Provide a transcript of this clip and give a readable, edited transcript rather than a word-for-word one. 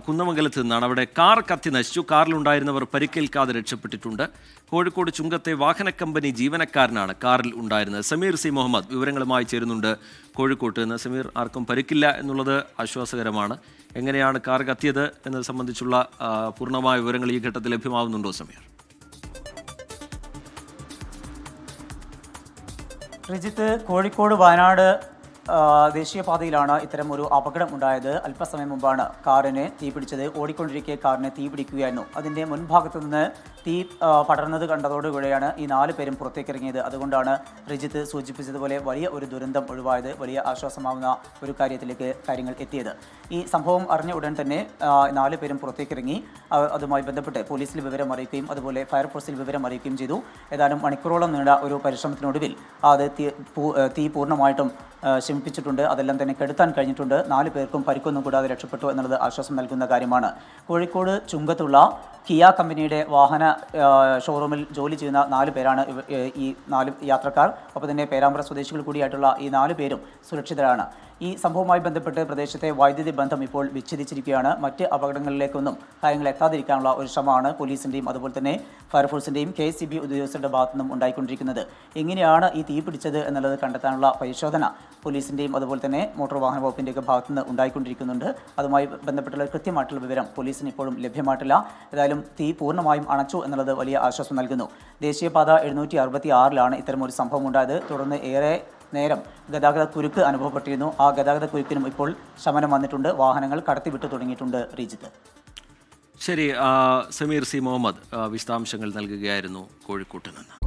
കുന്നമംഗലത്ത് നിന്നാണ്. അവിടെ കാർ കത്തി നശിച്ചു. കാറിലുണ്ടായിരുന്നവർ പരിക്കേൽക്കാതെ രക്ഷപ്പെട്ടിട്ടുണ്ട്. കോഴിക്കോട് ചുങ്കത്തെ വാഹന കമ്പനി ജീവനക്കാരനാണ് കാറിൽ ഉണ്ടായിരുന്നത്. സമീർ സി മുഹമ്മദ് വിവരങ്ങളുമായി ചേരുന്നുണ്ട് കോഴിക്കോട്ട് നിന്ന്. സമീർ, ആർക്കും പരിക്കില്ല എന്നുള്ളത് ആശ്വാസകരമാണ്. എങ്ങനെയാണ് കാർ കത്തിയത് എന്നത് സംബന്ധിച്ചുള്ള പൂർണ്ണമായ വിവരങ്ങൾ ഈ ഘട്ടത്തിൽ ലഭ്യമാവുന്നുണ്ടോ സമീർ? റിജിത്ത്, കോഴിക്കോട് വയനാട് ദേശീയപാതയിലാണ് ഇത്തരം ഒരു അപകടം ഉണ്ടായത്. അല്പസമയം മുമ്പാണ് കാറിന് തീപിടിച്ചത്. ഓടിക്കൊണ്ടിരിക്കെ കാറിന് തീപിടിക്കുകയായിരുന്നു. അതിൻ്റെ മുൻഭാഗത്തു നിന്ന് തീ പടർന്നത് കണ്ടതോടുകൂടിയാണ് ഈ 4 പേരും പുറത്തേക്കിറങ്ങിയത്. അതുകൊണ്ടാണ് റിജിത്ത് സൂചിപ്പിച്ചതുപോലെ വലിയ ഒരു ദുരന്തം ഒഴിവായത്. വലിയ ആശ്വാസമാവുന്ന ഒരു കാര്യത്തിലേക്ക് കാര്യങ്ങൾ എത്തിയത്. ഈ സംഭവം അറിഞ്ഞ ഉടൻ തന്നെ 4 പേരും പുറത്തേക്കിറങ്ങി. അതുമായി ബന്ധപ്പെട്ട് പോലീസിൽ വിവരം അറിയിക്കുകയും അതുപോലെ ഫയർഫോഴ്സിൽ വിവരം അറിയിക്കുകയും ചെയ്തു. ഏതാനും മണിക്കൂറോളം നീണ്ട ഒരു പരിശ്രമത്തിനൊടുവിൽ അത് തീ പൂർണ്ണമായിട്ടും ശമിപ്പിച്ചിട്ടുണ്ട്. അതെല്ലാം തന്നെ കെടുത്താൻ കഴിഞ്ഞിട്ടുണ്ട്. 4 പേർക്കും പരിക്കൊന്നും കൂടാതെ രക്ഷപ്പെട്ടു എന്നുള്ളത് ആശ്വാസം നൽകുന്ന കാര്യമാണ്. കോഴിക്കോട് ചുങ്കത്തുള്ള കിയ കമ്പനിയുടെ വാഹന ഷോറൂമിൽ ജോലി ചെയ്യുന്ന 4 പേരാണ് ഈ 4 യാത്രക്കാർ. അപ്പോൾ തന്നെ പേരാമ്പ്ര സ്വദേശികൾ കൂടിയായിട്ടുള്ള ഈ 4 പേരും സുരക്ഷിതരാണ്. ഈ സംഭവവുമായി ബന്ധപ്പെട്ട് പ്രദേശത്തെ വൈദ്യുതി ബന്ധം ഇപ്പോൾ വിച്ഛേദിച്ചിരിക്കുകയാണ്. മറ്റ് അപകടങ്ങളിലേക്കൊന്നും കാര്യങ്ങൾ എത്താതിരിക്കാനുള്ള ഒരു ശ്രമമാണ് പോലീസിൻ്റെയും അതുപോലെ തന്നെ ഫയർഫോഴ്സിൻ്റെയും KSEB ഉദ്യോഗസ്ഥരുടെ ഭാഗത്തു നിന്നും ഉണ്ടായിക്കൊണ്ടിരിക്കുന്നത്. എങ്ങനെയാണ് ഈ തീ പിടിച്ചത് എന്നുള്ളത് കണ്ടെത്താനുള്ള പരിശോധന പോലീസിൻ്റെയും അതുപോലെ തന്നെ മോട്ടോർ വാഹന വകുപ്പിൻ്റെയൊക്കെ ഭാഗത്തു നിന്ന് ഉണ്ടായിക്കൊണ്ടിരിക്കുന്നുണ്ട്. അതുമായി ബന്ധപ്പെട്ടുള്ള കൃത്യമായിട്ടുള്ള വിവരം പോലീസിന് ഇപ്പോഴും ലഭ്യമായിട്ടില്ല. ഏതായാലും തീ പൂർണ്ണമായും അണച്ചു എന്നുള്ളത് വലിയ ആശ്വാസം നൽകുന്നു. ദേശീയപാത 766 ഇത്തരമൊരു സംഭവം ഉണ്ടായത്. തുടർന്ന് ഏറെ നേരം ഗതാഗത കുരുക്ക് അനുഭവപ്പെട്ടിരുന്നു. ആ ഗതാഗത കുരുക്കിനും ഇപ്പോൾ ശമനം വന്നിട്ടുണ്ട്. വാഹനങ്ങൾ കടത്തിവിട്ടു തുടങ്ങിയിട്ടുണ്ട്. റിജിത്ത്, ശരി. സമീർ സി മുഹമ്മദ് വിശദാംശങ്ങൾ നൽകുകയായിരുന്നു കോഴിക്കോട്ട് നിന്ന്.